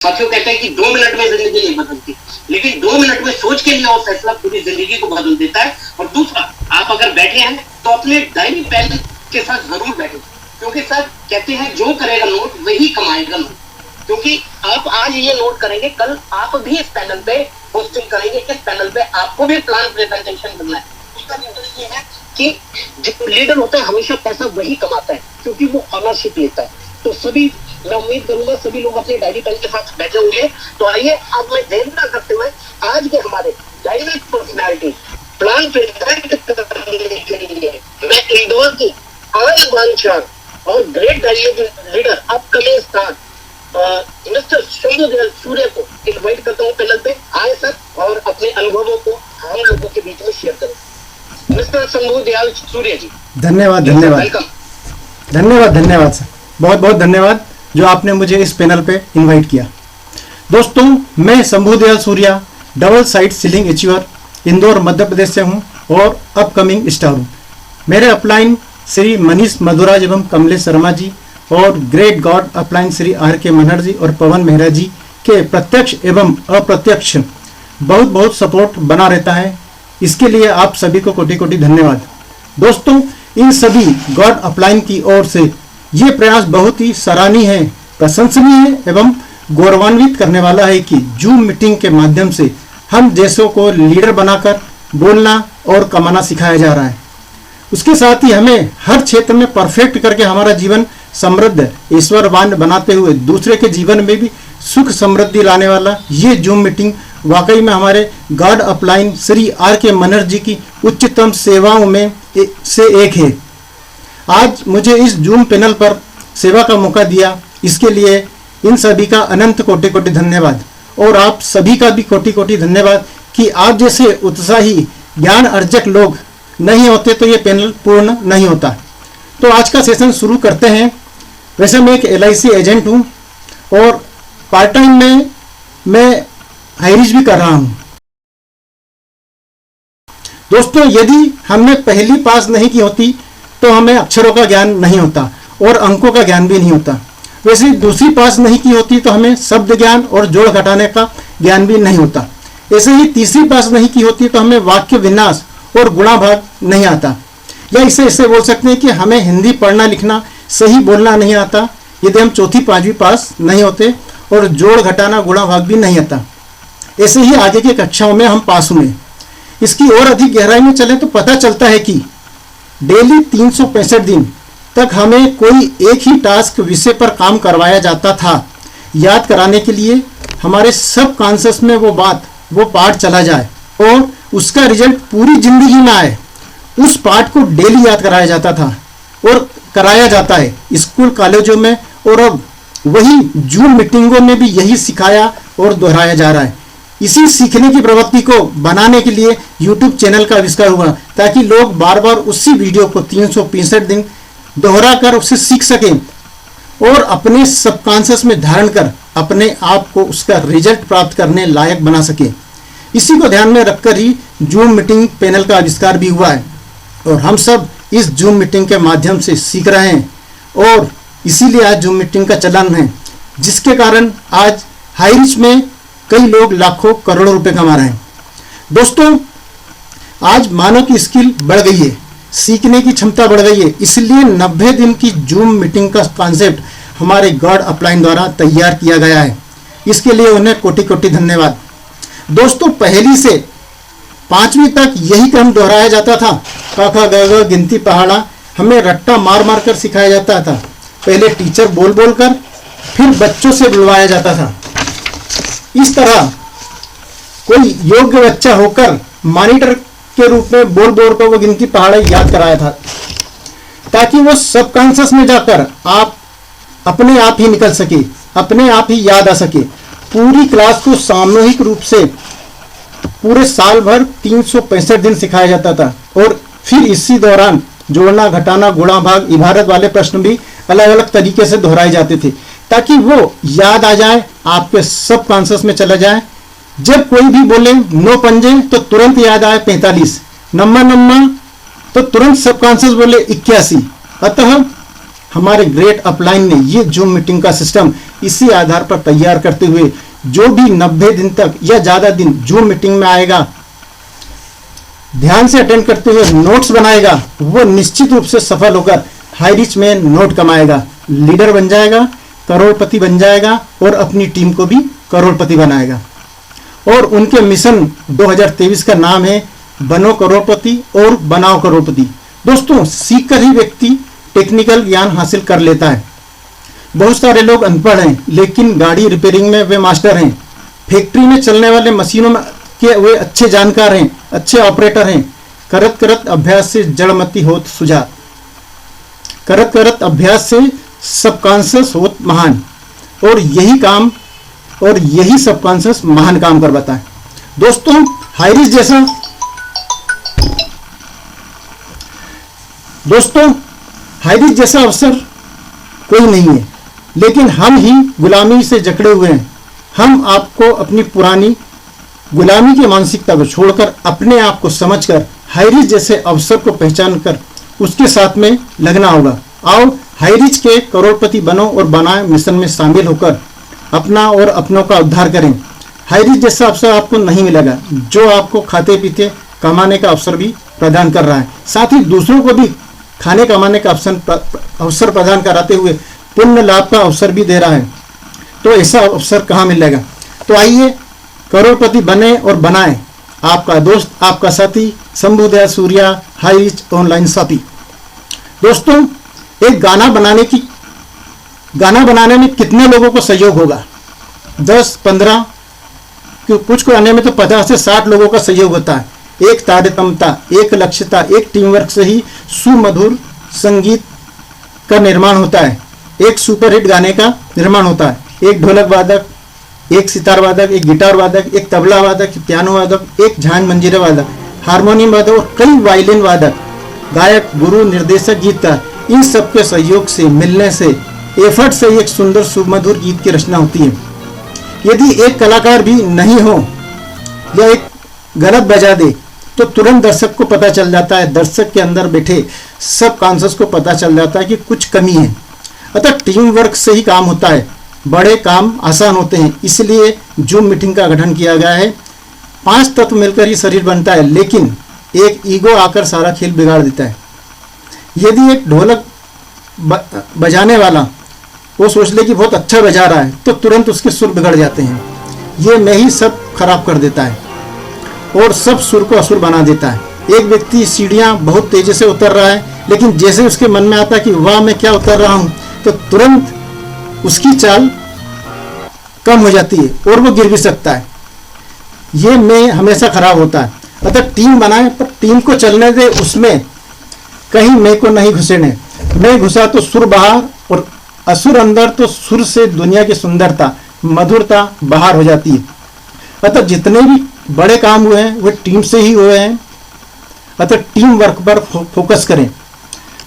साथियों कहते हैं कि 2 मिनट में जिंदगी नहीं बदलती, लेकिन 2 मिनट में सोच के लिया और फैसला पूरी जिंदगी को बदल देता है। और दूसरा, आप अगर बैठे हैं तो अपने डायरी पेन के साथ जरूर बैठे, क्योंकि सर कहते हैं जो करेगा नोट वही कमाएगा नोट। क्योंकि आप आज ये नोट करेंगे, कल आप भी इस पैनल पे पोस्टिंग करेंगे, इस पैनल पे आपको भी प्लान प्रेजेंटेशन करना है। उसका रीजन ये है कि जो लीडर होता है हमेशा पैसा वही कमाता है, क्योंकि वो ऑनरशिप लेता है। तो सभी, मैं उम्मीद करूंगा सभी लोग अपने डायरी पेन के साथ बैठे होंगे। तो आइए अब मैं देर ना करते हुए आज के हमारे डायनेमिक पर्सनालिटी प्लान प्रेजेंट करने के लिए मैं इंदौर की आन और great leader upcoming star mister Shambhu Dayal Surya को इनवाइट करता हूँ पैनल पे। आए सर और अपने अनुभवों को हम लोगों के बीच में शेयर करें। मिस्टर शंभू दयाल सूर्य जी, धन्यवाद धन्यवाद धन्यवाद धन्यवाद सर, बहुत बहुत धन्यवाद जो आपने मुझे इस पैनल पे इनवाइट किया। दोस्तों, मैं Shambhu Dayal Surya double side ceiling achiever Indore Madhya Pradesh से हूँ और अपकमिंग स्टार हूँ। मेरे अपलाइन श्री मनीष मधुराज एवं कमलेश शर्मा जी और great god upline Shri R K Manhar जी और पवन मेहरा जी के प्रत्यक्ष एवं अप्रत्यक्ष बहुत बहुत सपोर्ट बना रहता है। इसके लिए आप सभी को कोटि कोटि धन्यवाद। दोस्तों, इन सभी गॉड अपलाइन की ओर से ये प्रयास बहुत ही सराहनीय है, प्रशंसनीय है एवं गौरवान्वित करने वाला है कि जूम मीटिंग के माध्यम से हम देशों को लीडर बनाकर बोलना और कमाना सिखाया जा रहा है। उसके साथ ही हमें हर क्षेत्र में परफेक्ट करके हमारा जीवन समृद्ध ईश्वरवान बनाते हुए दूसरे के जीवन में भी सुख समृद्धि लाने वाला ये जूम मीटिंग वाकई में हमारे God upline Shri R K Manhar जी की उच्चतम सेवाओं में से एक है। आज मुझे इस जूम पैनल पर सेवा का मौका दिया, इसके लिए इन सभी का अनंत कोटि कोटि धन्यवाद। और आप सभी का भी कोटि कोटि धन्यवाद कि आप जैसे उत्साही ज्ञान अर्जक लोग नहीं होते तो ये पैनल पूर्ण नहीं होता। तो आज का सेशन शुरू करते हैं। वैसे मैं एक LIC एजेंट हूँ और पार्ट टाइम में मैं हायरिज भी कर रहा हूँ। दोस्तों, यदि हमने पहली पास नहीं की होती तो हमें अक्षरों का ज्ञान नहीं होता और अंकों का ज्ञान भी नहीं होता। वैसे दूसरी पास नहीं की होती तो हमें शब्द ज्ञान और जोड़ घटाने का ज्ञान भी नहीं होता। ऐसे ही तीसरी पास नहीं की होती तो हमें वाक्य विन्यास और गुणा भाग नहीं आता। या इसे ऐसे बोल सकते हैं कि हमें हिंदी पढ़ना लिखना सही बोलना नहीं आता यदि हम चौथी पांचवी पास नहीं होते, और जोड़ घटाना गुणा भाग भी नहीं आता। ऐसे ही आगे की कक्षाओं में हम पास हुए। इसकी और अधिक गहराई में चले तो पता चलता है कि डेली 365 दिन तक हमें कोई एक ही टास्क विषय पर काम करवाया जाता था, याद कराने के लिए हमारे सब कॉन्शियस में वो पाठ चला जाए और उसका रिजल्ट पूरी जिंदगी में आए। उस पाठ को डेली याद कराया जाता था और कराया जाता है स्कूल कॉलेजों में, और अब वही जूम मीटिंगों में भी यही सिखाया और दोहराया जा रहा है। इसी सीखने की प्रवृत्ति को बनाने के लिए YouTube चैनल का आविष्कार हुआ, ताकि लोग बार बार उसी वीडियो को 365 दिन दोहरा कर उससे सीख सकें और अपने सबकॉन्शियस में धारण कर अपने आप को उसका रिजल्ट प्राप्त करने लायक बना सके। इसी को ध्यान में रखकर ही जूम मीटिंग पैनल का आविष्कार भी हुआ है और हम सब इस जूम मीटिंग के माध्यम से सीख रहे हैं और इसीलिए आज जूम मीटिंग का चलन है, जिसके कारण आज हाईरिच में कई लोग लाखों करोड़ों रुपए कमा रहे हैं। दोस्तों, आज मानव की स्किल बढ़ गई है, सीखने की क्षमता बढ़ गई है, इसलिए 90 दिन की जूम मीटिंग का कॉन्सेप्ट हमारे गॉड अपलाइन द्वारा तैयार किया गया है। इसके लिए उन्हें कोटि कोटि धन्यवाद। दोस्तों, पहली से 5वीं तक यही क्रम दोहराया जाता था। क ख ग घ गिनती पहाड़ा हमें रट्टा मार मार कर सिखाया जाता था। पहले टीचर बोल बोल कर, फिर बच्चों से बुलवाया जाता था। इस तरह कोई योग्य बच्चा होकर मॉनिटर के रूप में बोल बोल कर वो गिनती पहाड़ा याद कराया था, ताकि वो सबकॉन्शियस में जाकर आप अपने आप ही निकल सके, अपने आप ही याद आ सके। पूरी क्लास को सामूहिक रूप से पूरे साल भर 365 दिन सिखाया जाता था और फिर इसी दौरान जोड़ना घटाना गुणा भाग इबारत वाले प्रश्न भी अलग अलग तरीके से दोहराए जाते थे, ताकि वो याद आ जाए, आपके सब कॉन्शियस में चला जाए। जब कोई भी बोले 9 पंजे तो तुरंत याद आए 45, नम्मा नम्मा तो तुरंत सबकॉन्शियस बोले 81। अतः हमारे ग्रेट अपलाइन ने ये जूम मीटिंग का सिस्टम इसी आधार पर तैयार करते हुए जो भी 90 दिन तक या ज़्यादा दिन जूम मीटिंग में आएगा, ध्यान से अटेंड करते हुए नोट्स बनाएगा, वो निश्चित रूप से सफल होकर हाई रिच में नोट कमाएगा, लीडर बन जाएगा, करोड़पति बन जाएगा और अपनी टीम को भी करोड़पति बनाएगा। और उनके मिशन 2023 का नाम है बनो करोड़पति और बनाओ करोड़पति। दोस्तों, सीखकर ही व्यक्ति टेक्निकल ज्ञान हासिल कर लेता है। बहुत सारे लोग अनपढ़ हैं लेकिन गाड़ी रिपेयरिंग में वे मास्टर हैं, फैक्ट्री में चलने वाले मशीनों में के वे अच्छे जानकार हैं, अच्छे ऑपरेटर हैं। करत करत अभ्यास से जड़मति होत सुजात, करत करत अभ्यास से सबकॉन्शियस होत महान, और यही सबकॉन्शियस महान काम कर बताए। दोस्तों, हाईरिच जैसा अवसर कोई नहीं है, लेकिन हम ही गुलामी से जकड़े हुए हैं। हम आपको अपनी पुरानी गुलामी की मानसिकता को छोड़कर अपने आप को समझकर हाईरिच जैसे अवसर को पहचान कर उसके साथ में लगना होगा। आओ हाईरिच के करोड़पति बनो और बनाए मिशन में शामिल होकर अपना और अपनों का उद्धार करें। हाईरिच जैसा अवसर आपको नहीं मिलेगा जो आपको खाते पीते कमाने का अवसर भी प्रदान कर रहा है, साथ ही दूसरों को भी खाने कमाने का अवसर प्रदान कराते हुए पुण्य लाभ का अवसर भी दे रहा है। तो ऐसा अवसर कहाँ मिलेगा? तो आइए करोड़पति बने और बनाए। आपका दोस्त, आपका साथी शंभुदया सूर्या, हाईरिच ऑनलाइन साथी। दोस्तों, एक गाना बनाने में कितने लोगों को सहयोग होगा? 10, 15, कुछ को आने में तो 50 से 60 लोगों का सहयोग होता है। एक तारतम्यता, एक लक्ष्यता, एक टीम वर्क से ही सुमधुर संगीत का निर्माण होता है, एक सुपरहिट गाने का निर्माण होता है। एक ढोलक वादक, एक सितार वादक, एक गिटार वादक, एक तबला वादक, पियानो वादक, एक झांझ मंजीरा वादक, हारमोनियम वादक और कई वायलिन वादक, गायक, गुरु, निर्देशक, गीतकार, इन सबके सहयोग से, मिलने से, एफर्ट से एक सुंदर सुमधुर गीत की रचना होती है। यदि एक कलाकार भी नहीं हो या एक गलत बजा दे तो तुरंत दर्शक को पता चल जाता है, दर्शक के अंदर बैठे सब कॉन्शियस को पता चल जाता है कि कुछ कमी है। अतः टीम वर्क से ही काम होता है, बड़े काम आसान होते हैं। इसलिए जूम मीटिंग का गठन किया गया है। 5 तत्व मिलकर ही शरीर बनता है, लेकिन एक ईगो आकर सारा खेल बिगाड़ देता है। यदि एक ढोलक बजाने वाला वो सोच ले कि बहुत अच्छा बजा रहा है तो तुरंत उसके सुर बिगड़ जाते हैं। ये मैं ही सब खराब कर देता है और सब सुर को असुर बना देता है। एक व्यक्ति सीढ़ियां बहुत तेजी से उतर रहा है, लेकिन जैसे उसके मन में आता है कि वाह मैं क्या उतर रहा हूँ, तो तुरंत उसकी चाल कम हो जाती है और वो गिर भी सकता है। ये मैं हमेशा खराब होता है। अतः टीम बनाए पर टीम को चलने दे, उसमें कहीं मैं को नहीं घुसेने। मैं घुसा तो सुर बाहर और असुर अंदर, तो सुर से दुनिया की सुंदरता, मधुरता बाहर हो जाती है। अतः जितने भी बड़े काम हुए हैं वे टीम से ही हुए हैं। अतः टीम वर्क पर फोकस करें।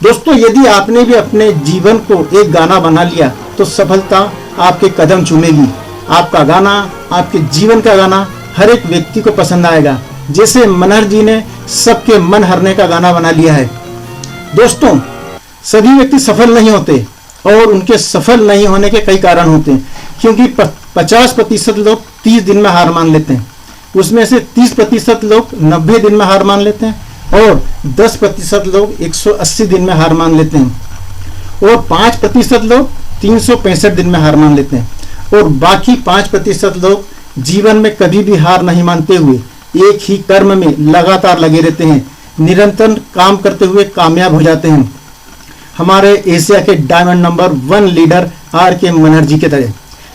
दोस्तों, यदि आपने भी अपने जीवन को एक गाना बना लिया तो सफलता आपके कदम चूमेगी। आपका गाना, आपके जीवन का गाना हर एक व्यक्ति को पसंद आएगा, जैसे मनहर जी ने सबके मन हरने का गाना बना लिया है। दोस्तों, सभी व्यक्ति सफल नहीं होते और उनके सफल नहीं होने के कई कारण होते हैं, क्योंकि 50% लोग 30 दिन में हार मान लेते हैं, उसमें से 30% लोग 90 दिन में हार मान लेते हैं और 10% लोग 180 दिन में हार मान लेते हैं और 5% लोग 365 दिन में हार मान लेते हैं और बाकी 5% लोग जीवन में कभी भी हार नहीं मानते हुए एक ही कर्म में लगातार लगे रहते हैं, निरंतर काम करते हुए कामयाब हो जाते हैं। हमारे एशिया के diamond number 1 leader R.K. Manhar ji के तरह।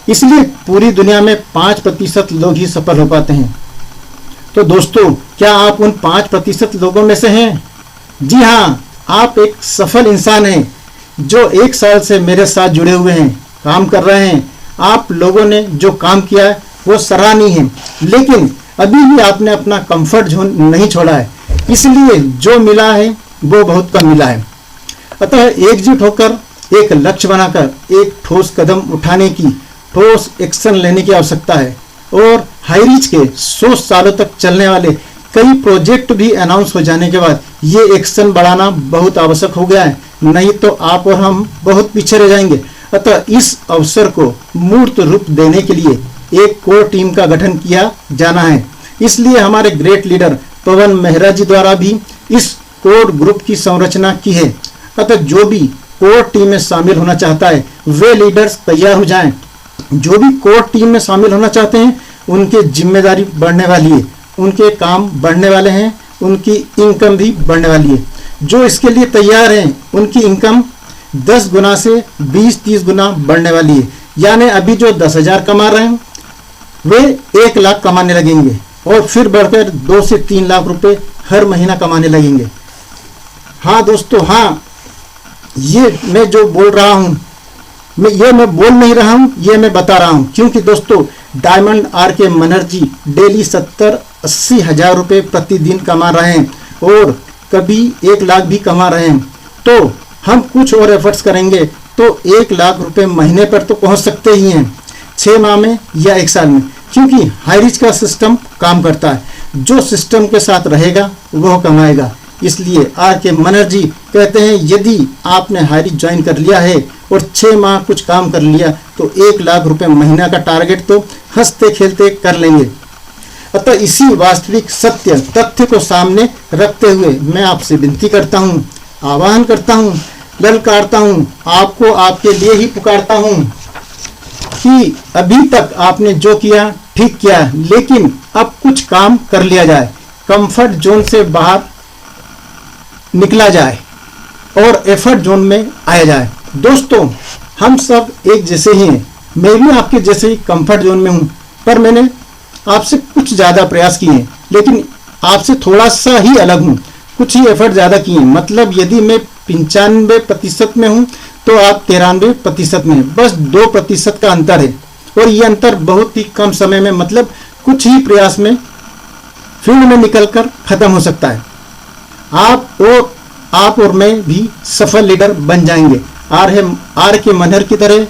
इसलिए पूरी दुनिया में 5% लोग ही सफल हो पाते हैं। तो दोस्तों, क्या आप उन 5% लोगों में से हैं? जी हाँ, आप एक सफल इंसान हैं जो 1 साल से मेरे साथ जुड़े हुए हैं, काम कर रहे हैं। आप लोगों ने जो काम किया है वो सराहनीय है, लेकिन अभी भी आपने अपना कंफर्ट जोन नहीं छोड़ा है। इसलिए जो मिला है वो बहुत कम मिला है। अतः एकजुट होकर एक लक्ष्य बनाकर एक ठोस कदम उठाने की, ठोस एक्शन लेने की आवश्यकता है। और हाईरिच के 100 सालों तक चलने वाले कई प्रोजेक्ट भी अनाउंस हो जाने के बाद ये एक्शन बढ़ाना बहुत आवश्यक हो गया है। नहीं तो आप और हम बहुत पीछे रह जाएंगे। अतः इस अवसर को मूर्त रूप देने के लिए एक कोर टीम का गठन किया जाना है। इसलिए हमारे ग्रेट लीडर पवन मेहरा जी द्वारा भी इस कोर ग्रुप की संरचना की है। अतः जो भी कोर टीम में शामिल होना चाहता है वे लीडर्स तैयार हो जाएं। जो भी कोर टीम में शामिल होना चाहते हैं उनकी जिम्मेदारी बढ़ने वाली है, उनके काम बढ़ने वाले हैं, उनकी इनकम भी बढ़ने वाली है। जो इसके लिए तैयार हैं उनकी इनकम 10 गुना से 20-30 गुना बढ़ने वाली है। यानी अभी जो 10,000 कमा रहे हैं वे 1 लाख कमाने लगेंगे और फिर बढ़कर 2 से 3 लाख रुपए हर महीना कमाने लगेंगे। हाँ दोस्तों, हाँ, ये मैं जो बोल रहा हूँ मैं बोल नहीं रहा हूँ, ये मैं बता रहा हूँ। क्योंकि दोस्तों डायमंड RK मनहर जी डेली 70-80 हज़ार रुपये प्रतिदिन कमा रहे हैं और कभी 1 लाख भी कमा रहे हैं। तो हम कुछ और एफर्ट्स करेंगे तो 1 लाख रुपए महीने पर तो पहुंच सकते ही हैं, 6 माह में या 1 साल में। क्योंकि हाईरिच का सिस्टम काम करता है, जो सिस्टम के साथ रहेगा वह कमाएगा। इसलिए RK मनहर जी कहते हैं यदि आपने हाईरिच ज्वाइन कर लिया है और 6 माह कुछ काम कर लिया तो 1 लाख रुपए महीना का टारगेट तो हंसते खेलते कर लेंगे। अतः इसी वास्तविक सत्य तथ्य को सामने रखते हुए मैं आपसे विनती करता हूँ, आह्वान करता हूँ, ललकारता हूँ, आपको आपके लिए ही पुकारता हूँ कि अभी तक आपने जो किया ठीक किया, लेकिन अब कुछ काम कर लिया जाए, कंफर्ट जोन से बाहर निकला जाए और एफर्ट जोन में आया जाए। दोस्तों हम सब एक जैसे ही हैं, मैं भी आपके जैसे ही कंफर्ट जोन में हूँ, पर मैंने आपसे कुछ ज़्यादा प्रयास किए हैं, लेकिन आपसे थोड़ा सा ही अलग हूँ, कुछ ही एफर्ट ज़्यादा किए हैं। मतलब यदि मैं 95% में हूँ तो आप 93% में हैं, बस 2% का अंतर है। और ये अंतर बहुत ही कम समय में, मतलब कुछ ही प्रयास में फील्ड में निकलकर खत्म हो सकता है। आप और मैं भी सफल लीडर बन जाएंगे, RK मनहर की तरह,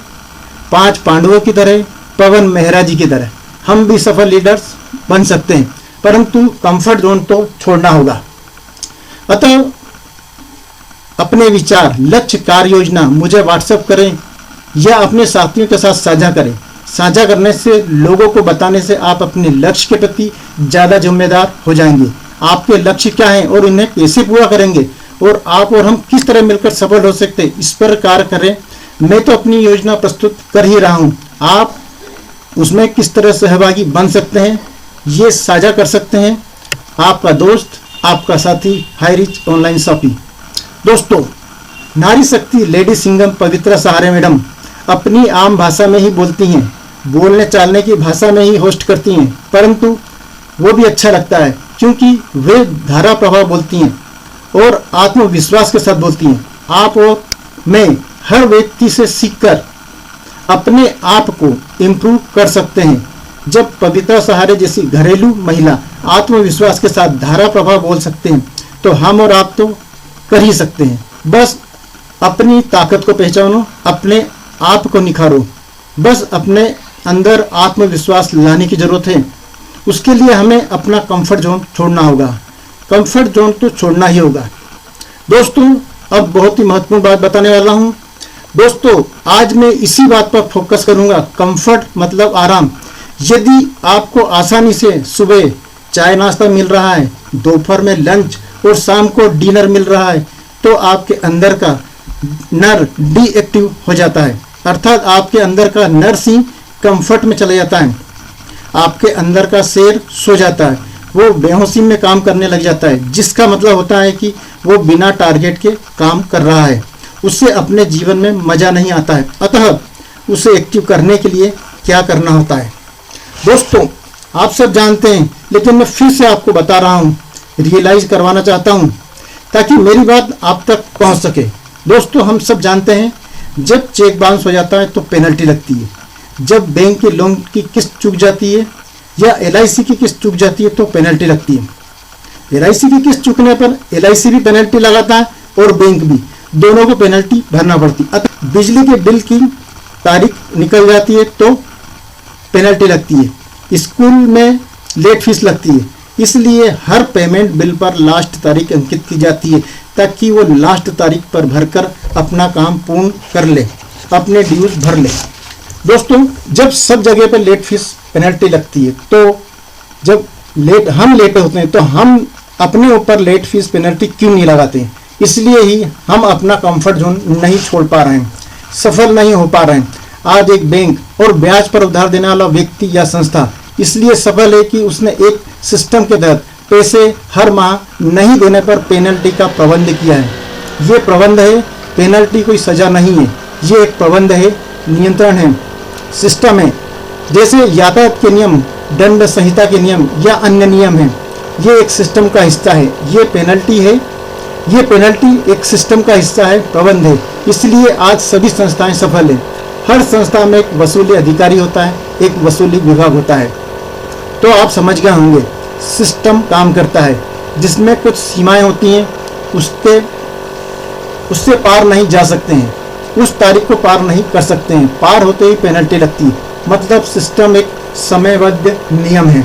5 पांडवों की तरह, पवन मेहरा जी की तरह हम भी सफल लीडर्स बन सकते हैं, परंतु कंफर्ट जोन तो छोड़ना होगा। अतः अपने विचार, लक्ष्य, कार्य योजना मुझे व्हाट्सएप करें या अपने साथियों के साथ साझा करें। साझा करने से, लोगों को बताने से आप अपने लक्ष्य के प्रति ज़्यादा जिम्मेदार हो जाएंगे। आपके लक्ष्य क्या हैं और उन्हें कैसे पूरा करेंगे और आप और हम किस तरह मिलकर सफल हो सकते हैं, इस पर कार्य करें। मैं तो अपनी योजना प्रस्तुत कर ही रहा हूँ, आप उसमें किस तरह सहभागी बन सकते हैं ये साझा कर सकते हैं। आपका दोस्त, आपका साथी, हाईरिच ऑनलाइन शॉपिंग। दोस्तों नारी शक्ति लेडी सिंगम पवित्रा सहारे मैडम अपनी आम भाषा में ही बोलती हैं, बोलने चालने की भाषा में ही होस्ट करती हैं, परंतु वो भी अच्छा लगता है क्योंकि वे धारा प्रभाव बोलती हैं और आत्मविश्वास के साथ बोलती हैं। आप और मैं हर व्यक्ति से सीखकर अपने आप को इम्प्रूव कर सकते हैं। जब पवित्रा सहारे जैसी घरेलू महिला आत्मविश्वास के साथ धारा प्रभाव बोल सकते हैं तो हम और आप तो कर ही सकते हैं। बस अपनी ताकत को पहचानो, अपने आप को निखारो, बस अपने अंदर आत्मविश्वास लाने की जरूरत है। उसके लिए हमें अपना कंफर्ट जोन छोड़ना होगा, कंफर्ट जोन तो छोड़ना ही होगा। दोस्तों अब बहुत ही महत्वपूर्ण बात बताने वाला हूँ। दोस्तों आज मैं इसी बात पर फोकस करूंगा, कंफर्ट मतलब आराम। यदि आपको आसानी से सुबह चाय नाश्ता मिल रहा है, दोपहर में लंच और शाम को डिनर मिल रहा है, तो आपके अंदर का नर डीएक्टिव हो जाता है, अर्थात आपके अंदर का नर सिंह कंफर्ट में चला जाता है, आपके अंदर का शेर सो जाता है, वो बेहोशी में काम करने लग जाता है, जिसका मतलब होता है कि वो बिना टारगेट के काम कर रहा है, उससे अपने जीवन में मजा नहीं आता है। अतः उसे एक्टिव करने के लिए क्या करना होता है दोस्तों आप सब जानते हैं, लेकिन मैं फिर से आपको बता रहा हूँ, रियलाइज करवाना चाहता हूँ ताकि मेरी बात आप तक पहुँच सके। दोस्तों हम सब जानते हैं जब चेक बाउंस हो जाता है तो पेनल्टी लगती है, जब बैंक के लोन की किस्त चूक जाती है या LIC की किस्त चूक जाती है तो पेनल्टी लगती है। LIC की किस्त चूकने पर LIC भी पेनल्टी लगाता है और बैंक भी, दोनों को पेनल्टी भरना पड़ती है। अतः बिजली के बिल की तारीख निकल जाती है तो पेनल्टी लगती है, स्कूल में लेट फीस लगती है, इसलिए हर पेमेंट बिल पर लास्ट तारीख अंकित की जाती है ताकि वो लास्ट तारीख पर भरकर अपना काम पूर्ण कर ले, अपने ड्यूज भर ले। दोस्तों, जब सब जगह पर लेट फीस पेनल्टी लगती है, तो जब हम लेट होते हैं तो हम अपने ऊपर लेट फीस पेनल्टी क्यों नहीं लगाते? इसलिए ही हम अपना कंफर्ट जोन नहीं छोड़ पा रहे हैं, सफल नहीं हो पा रहे हैं। आज एक बैंक और ब्याज पर उधार देने वाला व्यक्ति या संस्था इसलिए सफल है कि उसने एक सिस्टम के तहत पैसे हर माह नहीं देने पर पेनल्टी का प्रबंध किया है। ये प्रबंध है, पेनल्टी कोई सजा नहीं है, ये एक प्रबंध है, नियंत्रण है, सिस्टम है। जैसे यातायात के नियम, दंड संहिता के नियम या अन्य नियम हैं, ये एक सिस्टम का हिस्सा है। ये पेनल्टी है, ये पेनल्टी एक सिस्टम का हिस्सा है, प्रबंध है। इसलिए आज सभी संस्थाएं सफल हैं। हर संस्था में एक वसूली अधिकारी होता है, एक वसूली विभाग होता है। तो आप समझ गए होंगे, सिस्टम काम करता है, जिसमें कुछ सीमाएं होती हैं, उससे पार नहीं जा सकते हैं, उस तारीख को पार नहीं कर सकते हैं, पार होते ही पेनल्टी लगती है। मतलब सिस्टम एक समयबद्ध नियम है।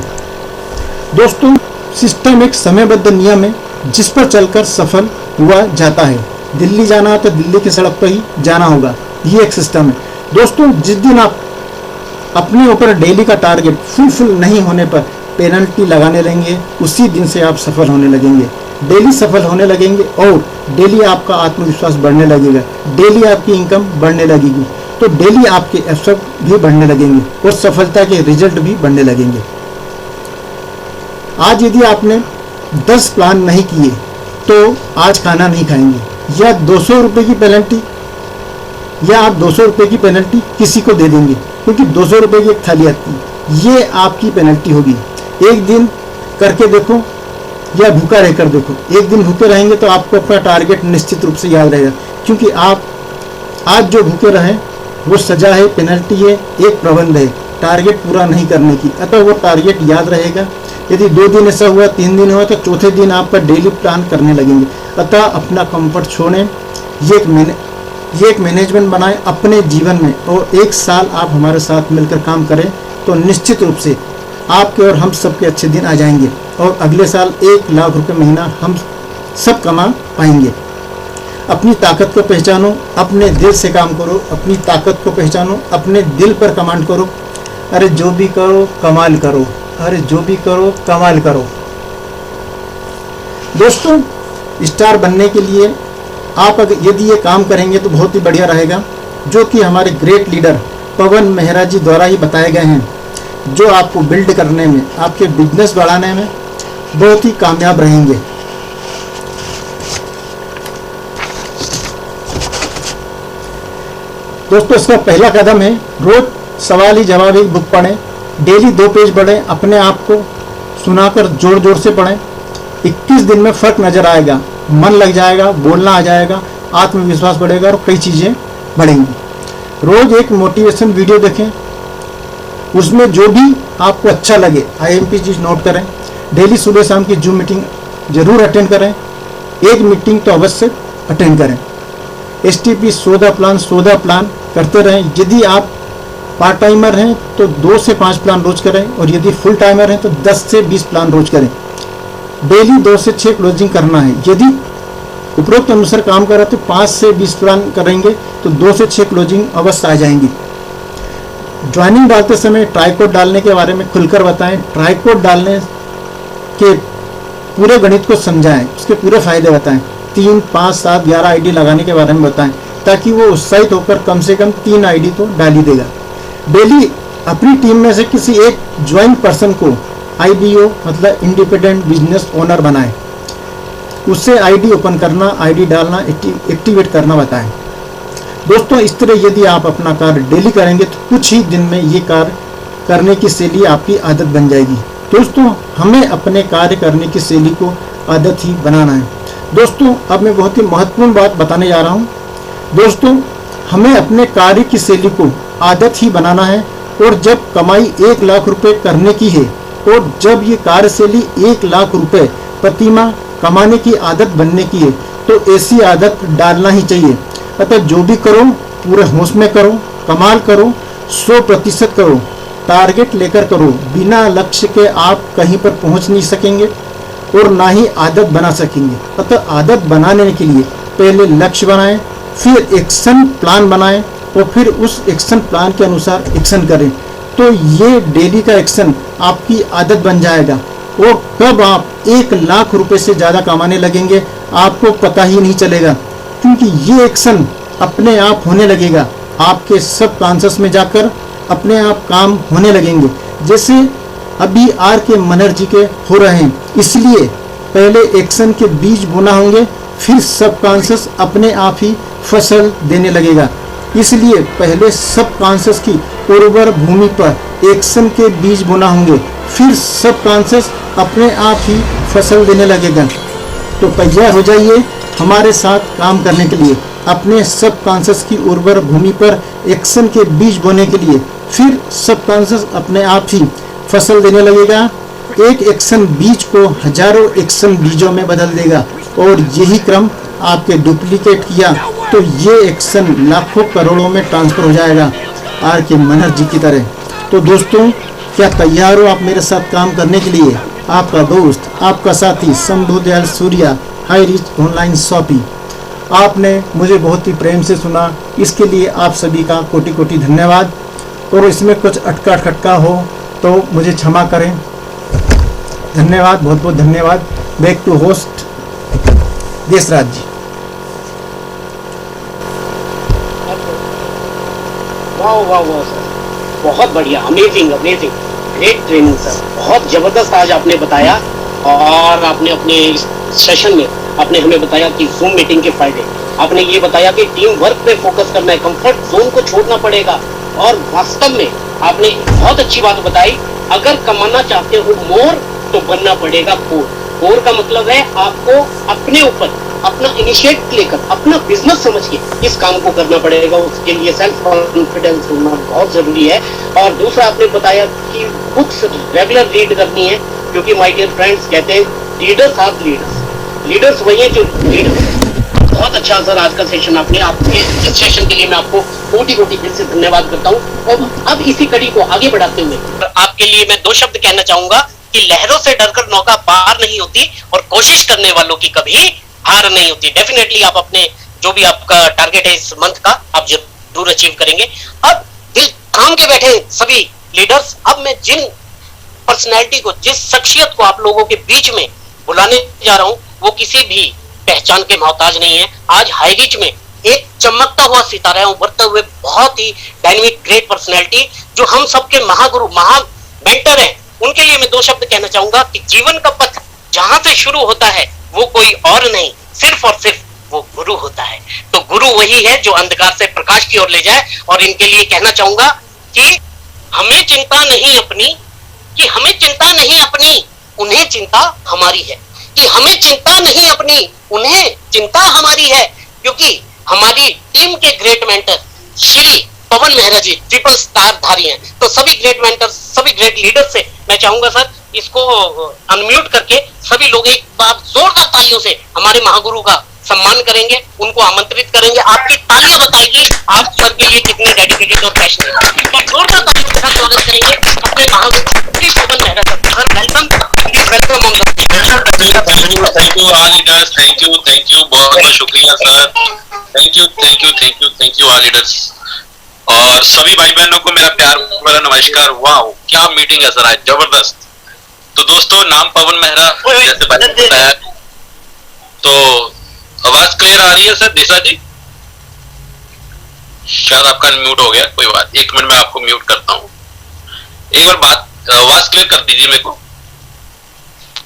दोस्तों, सिस्टम एक समयबद्ध नियम है जिस पर चलकर सफल हुआ जाता है। दिल्ली जाना है तो दिल्ली की सड़क पर ही जाना होगा, ये एक सिस्टम है। दोस्तों, जिस दिन आप अपने ऊपर डेली का टारगेट फुलफिल नहीं होने पर पेनल्टी लगाने लगेंगे, उसी दिन से आप सफल होने लगेंगे, डेली सफल होने लगेंगे और डेली आपका आत्मविश्वास बढ़ने लगेगा, डेली आपकी इनकम बढ़ने लगेगी, तो डेली आपके एफर्ट भी बढ़ने लगेंगे और सफलता के रिजल्ट भी बढ़ने लगेंगे। आज यदि आपने 10 प्लान नहीं किए तो आज खाना नहीं खाएंगे, या 200 रुपये की पेनल्टी, या आप 200 रुपये की पेनल्टी किसी को दे देंगे, क्योंकि 200 रुपये की एक थाली आती है, ये आपकी पेनल्टी होगी। एक दिन करके देखो या भूखा रहकर देखो। एक दिन भूखे रहेंगे तो आपको अपना टारगेट निश्चित रूप से याद रहेगा, क्योंकि आप आज जो भूखे रहें वो सजा है, पेनल्टी है, एक प्रबंध है टारगेट पूरा नहीं करने की, अतः वो टारगेट याद रहेगा। यदि 2 दिन ऐसा हुआ, 3 दिन हुआ, तो चौथे दिन आपका डेली प्लान करने लगेंगे। अतः अपना कंफर्ट छोड़ें, ये एक मैनेजमेंट बनाएं अपने जीवन में, और 1 साल आप हमारे साथ मिलकर काम करें तो निश्चित रूप से आपके और हम सबके अच्छे दिन आ जाएंगे, और अगले साल 1 लाख रुपए महीना हम सब कमा पाएंगे। अपनी ताकत को पहचानो, अपने दिल से काम करो, अपनी ताकत को पहचानो, अपने दिल पर कमांड करो। अरे जो भी करो कमाल करो, अरे जो भी करो कमाल करो। दोस्तों, स्टार बनने के लिए आप यदि ये काम करेंगे तो बहुत ही बढ़िया रहेगा, जो कि हमारे ग्रेट लीडर पवन मेहरा जी द्वारा ही बताए गए हैं, जो आपको बिल्ड करने में, आपके बिजनेस बढ़ाने में बहुत ही कामयाब रहेंगे। दोस्तों, इसका पहला कदम है रोज सवाल ही जवाब एक बुक पढ़ें, डेली 2 पेज पढ़ें, अपने आप को सुनाकर जोर जोर से पढ़ें। 21 दिन में फर्क नजर आएगा, मन लग जाएगा, बोलना आ जाएगा, आत्मविश्वास बढ़ेगा और कई चीजें बढ़ेंगी। रोज एक मोटिवेशन वीडियो देखें, उसमें जो भी आपको अच्छा लगे IMP चीज नोट करें। डेली सुबह शाम की जूम मीटिंग जरूर अटेंड करें, एक मीटिंग तो अवश्य अटेंड करें। STP 14 प्लान करते रहें। यदि आप पार्ट टाइमर हैं तो 2 से 5 प्लान रोज करें, और यदि फुल टाइमर हैं तो 10 से 20 प्लान रोज करें। डेली 2 से 6 क्लोजिंग करना है। यदि उपरोक्त अनुसार काम कर रहे तो 5 से 20 प्लान करेंगे तो 2 से 6 क्लोजिंग अवश्य आ जाएंगी। ज्वाइनिंग डालते समय ट्राइकोड डालने के बारे में खुलकर बताएं। ट्राइकोड डालने के पूरे गणित को समझाएं, उसके पूरे फायदे बताएं। 3, 5, 7, 11 आईडी लगाने के बारे में बताएं, ताकि वो उत्साहित होकर कम से कम 3 आईडी तो डाल ही देगा। डेली अपनी टीम में से किसी एक ज्वाइन पर्सन को IBO मतलब इंडिपेंडेंट बिजनेस ओनर बनाएं, उससे आईडी ओपन करना, आईडी डालना, एक्टिवेट करना बताएं। दोस्तों, इस तरह यदि आप अपना कार्य डेली करेंगे तो कुछ ही दिन में ये कार्य करने की शैली आपकी आदत बन जाएगी। दोस्तों, हमें अपने कार्य करने की शैली को आदत ही बनाना है। दोस्तों, अब मैं बहुत ही महत्वपूर्ण बात बताने जा रहा हूँ। दोस्तों, हमें अपने कार्य की शैली को आदत ही बनाना है, और जब कमाई 1 लाख रुपए करने की है, और जब ये कार्यशैली 1 लाख रुपए प्रति माह कमाने की आदत बनने की है, तो ऐसी आदत डालना ही चाहिए। अतः जो भी करो पूरे होश में करो, कमाल करो, 100% करो, टारगेट लेकर करो। बिना लक्ष्य के आप कहीं पर पहुंच नहीं सकेंगे, और ना ही आदत बना सकेंगे। अतः आदत बनाने के लिए पहले लक्ष्य बनाएं, फिर एक्शन प्लान बनाएं और फिर उस एक्शन प्लान के अनुसार एक्शन करें। तो ये डेली का एक्शन आपकी आदत बन जाएगा और कब आप 1 लाख रुपए से ज़्यादा कमाने लगेंगे आपको पता ही नहीं चलेगा, क्योंकि ये एक्शन अपने आप होने लगेगा। आपके सब कॉन्शियस में जाकर अपने आप काम होने लगेंगे, जैसे अभी आर के मनर्जी के हो रहे हैं। इसलिए पहले एक्शन के बीज बोना होंगे, फिर सब कॉन्शियस अपने आप ही फसल देने लगेगा। इसलिए पहले सब कॉन्शियस की उर्वर भूमि पर एक्शन के बीज बोना होंगे, फिर सब कॉन्शियस अपने आप ही फसल देने लगेगा। तो तैयार हो जाइए हमारे साथ काम करने के लिए। अपने सब कॉन्शियस की उर्वर भूमि पर एक्शन के बीज बोने के लिए, फिर सब कॉन्शियस अपने आप ही फसल देने लगेगा। एक एक्शन बीज को हजारों एक्शन बीजों में बदल देगा और यही क्रम आपके डुप्लीकेट किया तो ये एक्शन लाखों करोड़ों में ट्रांसफर हो जाएगा, आर के मनर्जी की तरह। तो दोस्तों, क्या तैयार हो आप मेरे साथ काम करने के लिए? आपका दोस्त, आपका साथी Shambhu Dayal Surya, high rich online shopping. आपने मुझे बहुत ही प्रेम से सुना, इसके लिए आप सभी का कोटि कोटि धन्यवाद। और इसमें कुछ अटका खटका हो तो मुझे क्षमा करें। धन्यवाद, बहुत बहुत धन्यवाद। बैक टू होस्ट देशराज जी। वाह वाह वाह सर, बहुत बढ़िया, amazing amazing, great training sir, बहुत जबरदस्त आज आपने बताया। और आपने अपने सेशन में आपने हमें बताया कि जूम मीटिंग के फायदे, आपने ये बताया कि टीम वर्क पे फोकस करना है, कंफर्ट जोन को छोड़ना पड़ेगा। और वास्तव में आपने बहुत अच्छी बात बताई, अगर कमाना चाहते हो मोर तो बनना पड़ेगा कोर। कोर का मतलब है आपको अपने ऊपर अपना इनिशिएट लेकर अपना बिजनेस समझ के इस काम को करना पड़ेगा। उसके लिए सेल्फ कॉन्फिडेंस होना बहुत जरूरी है। और दूसरा आपने बताया कि बुक्स रेगुलर रीड करनी है, क्योंकि माय डियर फ्रेंड्स कहते हैं लीडर्स आर लीडर्स, लीडर्स वही है जो लीडर्स। बहुत अच्छा सर आज का सेशन, आपने आपके इस सेशन के लिए मैं आपको कोटि कोटि फिर से धन्यवाद करता हूँ। और अब इसी कड़ी को आगे बढ़ाते हुए आपके लिए मैं 2 शब्द कहना चाहूंगा कि लहरों से डरकर नौका पार नहीं होती और कोशिश करने वालों की कभी हार नहीं होती। डेफिनेटली आप अपने जो भी आपका टारगेट है इस मंथ का आप जरूर अचीव करेंगे। अब दिल थाम के बैठे सभी लीडर्स, अब मैं जिन पर्सनैलिटी को, जिस शख्सियत को आप लोगों के बीच में बुलाने जा रहा हूं वो किसी भी पहचान के मोहताज नहीं है। आज हाई रिच में एक चमकता हुआ सितारा है, उभरते हुए बहुत ही डायनेमिक ग्रेट पर्सनैलिटी जो हम सबके महागुरु, महा मेंटर है। उनके लिए मैं 2 शब्द कहना चाहूंगा कि जीवन का पथ जहां से शुरू होता है वो कोई और नहीं, सिर्फ और सिर्फ वो गुरु होता है। तो गुरु वही है जो अंधकार से प्रकाश की ओर ले जाए। और इनके लिए कहना चाहूंगा कि हमें चिंता नहीं अपनी, कि हमें चिंता नहीं अपनी, उन्हें चिंता हमारी है। कि हमें चिंता नहीं अपनी, उन्हें चिंता हमारी है। क्योंकि हमारी टीम के ग्रेट मेंटर श्री पवन मेहरा जी ट्रिपल स्टार धारी हैं। तो सभी ग्रेट मेंटर, सभी ग्रेट लीडर से मैं चाहूंगा सर इसको अनम्यूट करके सभी लोग एक बार जोरदार तालियों से हमारे महागुरु का सम्मान करेंगे, उनको आमंत्रित करेंगे। आपकी तालियां बताएगी आप सर के लिए कितने डेडिकेटेड और पैशनेट हैं। और जोरदार तालियों के साथ स्वागत करेंगे अपने महागुरु Shri Pawan Mehra sir. Sir welcome, please welcome on the thank you all leaders, thank you बहुत बहुत शुक्रिया sir, thank you all leaders. और सभी भाई बहनों को मेरा प्यार भरा नमस्कार। वाह क्या मीटिंग है सर आज, जबरदस्त। तो दोस्तों, नाम पवन मेहरा जैसे भाई ने बताया, तो आवाज क्लियर आ रही है सर देसा जी? शायद आपका म्यूट हो गया, कोई बात, 1 मिनट में आपको म्यूट करता हूँ। एक बार बात आवाज क्लियर कर दीजिए मेरे को।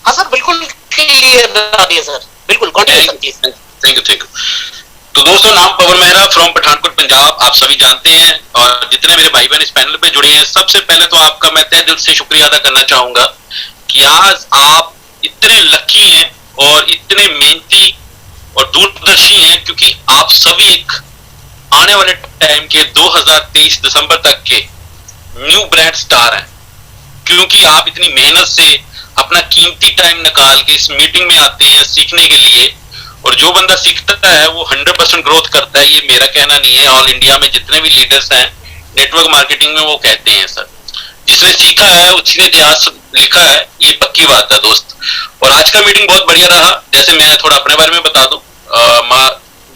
हाँ सर, बिल्कुल क्लियर आ रही है सर, बिल्कुल कंटिन्यू। Thank you. तो दोस्तों, नाम पवन मेहरा फ्रॉम पठानकोट पंजाब, आप सभी जानते हैं। और जितने मेरे भाई बहन इस पैनल पे जुड़े हैं, सबसे पहले तो आपका मैं तहे दिल से शुक्रिया अदा करना चाहूंगा कि आज आप इतने लकी हैं और इतने मेहनती और दूरदर्शी हैं, क्योंकि आप सभी एक आने वाले टाइम के 2023 दिसंबर तक के न्यू ब्रांड स्टार हैं। क्योंकि आप इतनी मेहनत से अपना कीमती टाइम निकाल के इस मीटिंग में आते हैं सीखने के लिए। और जो बंदा सीखता है वो 100% ग्रोथ करता है, ये मेरा कहना नहीं है। ऑल इंडिया में जितने भी लीडर्स हैं नेटवर्क मार्केटिंग में वो कहते हैं सर, जिसने सीखा है उसी ने लिखा है ये पक्की बात है दोस्त। और आज का मीटिंग बहुत बढ़िया रहा। जैसे मैं थोड़ा अपने बारे में बता दूं,